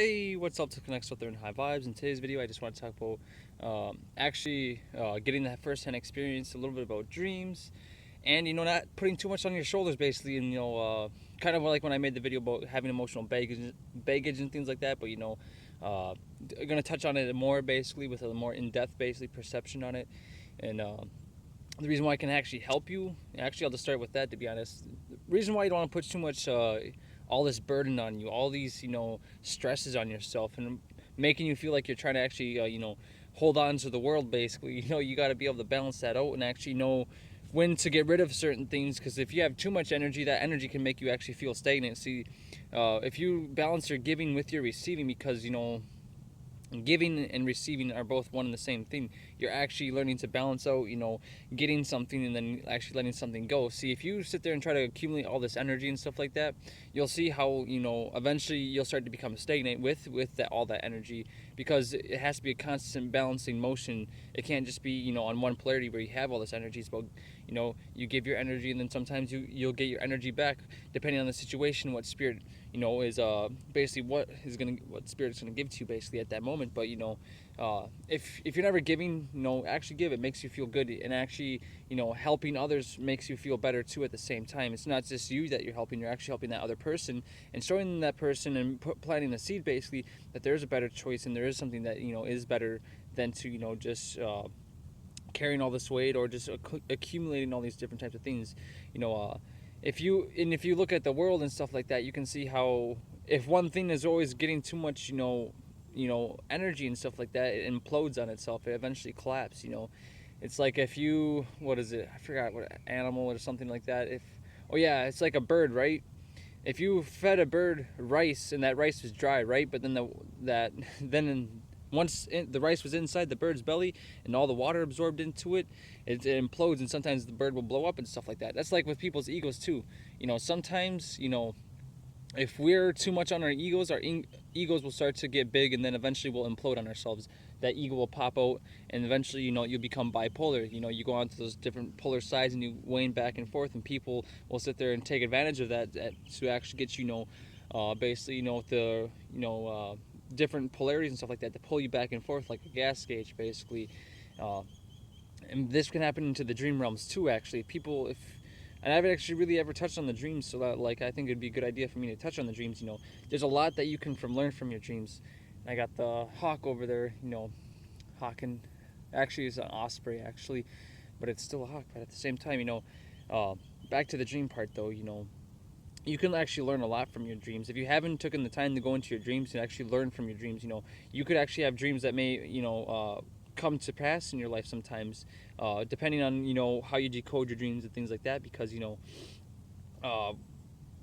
Hey, what's up to Connect Out there in High Vibes? In today's video, I just want to talk about getting that first-hand experience, a little bit about dreams, and not putting too much on your shoulders, basically. And kind of like when I made the video about having emotional baggage and things like that. But I'm gonna touch on it more, basically, with a more in-depth, basically, perception on it, and the reason why I can actually help you. Actually, I'll just start with that. To be honest, the reason why you don't want to put too much all this burden on you, all these stresses on yourself, and making you feel like you're trying to actually hold on to the world. Basically, you got to be able to balance that out and actually know when to get rid of certain things. Because if you have too much energy, that energy can make you actually feel stagnant. See, if you balance your giving with your receiving, because giving and receiving are both one and the same thing. You're actually learning to balance out, getting something and then actually letting something go. See, if you sit there and try to accumulate all this energy and stuff like that, you'll see how eventually you'll start to become stagnant with all that energy, because it has to be a constant balancing motion. It can't just be on one polarity where you have all this energy. It's about you give your energy, and then sometimes you'll get your energy back depending on the situation, what spirit is basically what spirit's gonna give to you basically at that moment. But if you're never giving, actually give. It makes you feel good, and actually helping others makes you feel better too at the same time. It's not just you that you're helping, you're actually helping that other person and showing that person and planting the seed basically that there's a better choice and there is something that is better than to just carrying all this weight, or just accumulating all these different types of things. you know uh, if you look at the world and stuff like that, you can see how if one thing is always getting too much energy and stuff like that, it implodes on itself. It eventually collapses. It's like, if you, what is it, I forgot what animal or something like that. If Oh yeah, it's like a bird, right? If you fed a bird rice and that rice was dry, right? But then the rice was inside the bird's belly and all the water absorbed into it, it implodes, and sometimes the bird will blow up and stuff like that. That's like with people's egos too. Sometimes if we're too much on our egos, egos will start to get big, and then eventually we'll implode on ourselves. That ego will pop out, and eventually, you'll become bipolar. You go on to those different polar sides, and you wane back and forth, and people will sit there and take advantage of that, to actually get basically, the different polarities and stuff like that, to pull you back and forth like a gas gauge, basically. Uh, and this can happen into the dream realms too. Actually, people, if and I haven't actually really ever touched on the dreams, so that, like, I think it'd be a good idea for me to touch on the dreams. There's a lot that you can learn from your dreams. And I got the hawk over there. Hawk, and actually is an osprey actually, but it's still a hawk. But at the same time, uh, back to the dream part though. You can actually learn a lot from your dreams if you haven't taken the time to go into your dreams and actually learn from your dreams. You could actually have dreams that may come to pass in your life sometimes, depending on how you decode your dreams and things like that, because uh,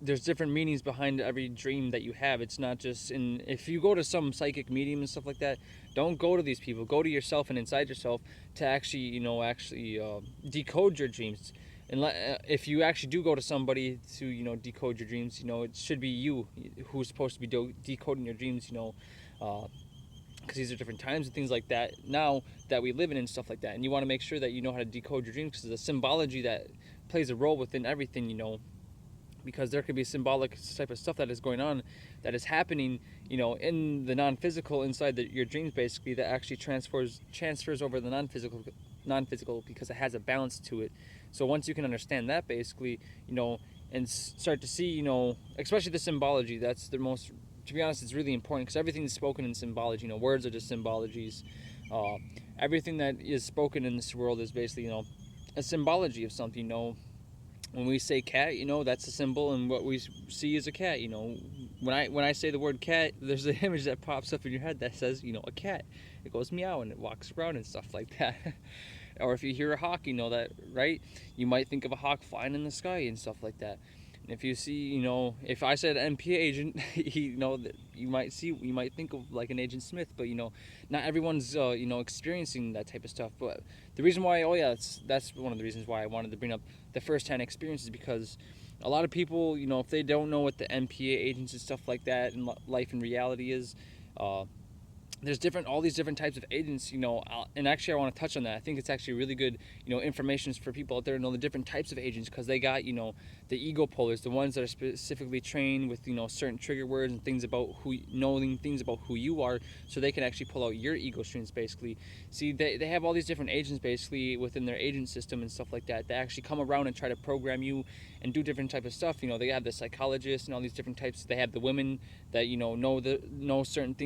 there's different meanings behind every dream that you have. It's not just in if you go to some psychic medium and stuff like that, don't go to these people. Go to yourself and inside yourself to actually decode your dreams. And if you actually do go to somebody to decode your dreams, it should be you who's supposed to be decoding your dreams. Because these are different times and things like that now that we live in and stuff like that. And you want to make sure that you know how to decode your dreams, because the symbology that plays a role within everything. Because there could be symbolic type of stuff that is going on, that is happening, in the non-physical inside your dreams, basically, that actually transfers over the non-physical, because it has a balance to it. So once you can understand that, basically, and start to see, especially the symbology, that's the most, to be honest, it's really important, because everything is spoken in symbology. Words are just symbologies. uh, Everything that is spoken in this world is basically, a symbology of something. When we say cat, that's a symbol, and what we see is a cat. When I say the word cat, there's an image that pops up in your head that says, a cat. It goes meow and it walks around and stuff like that. Or if you hear a hawk, that, right? You might think of a hawk flying in the sky and stuff like that. And if you see, if I said NPA agent, that you might think of like an Agent Smith, but not everyone's experiencing that type of stuff. But the reason why, oh yeah, that's one of the reasons why I wanted to bring up the first-hand experiences, because a lot of people, if they don't know what the NPA agents and stuff like that and life in reality is, uh, there's different all these different types of agents, and actually I want to touch on that. I think it's actually really good, information for people out there to know the different types of agents, because they got, the ego pullers, the ones that are specifically trained with, certain trigger words and things about knowing things about who you are, so they can actually pull out your ego strings basically. See, they have all these different agents basically within their agent system and stuff like that actually come around and try to program you and do different type of stuff. They have the psychologists and all these different types. They have the women that, know certain things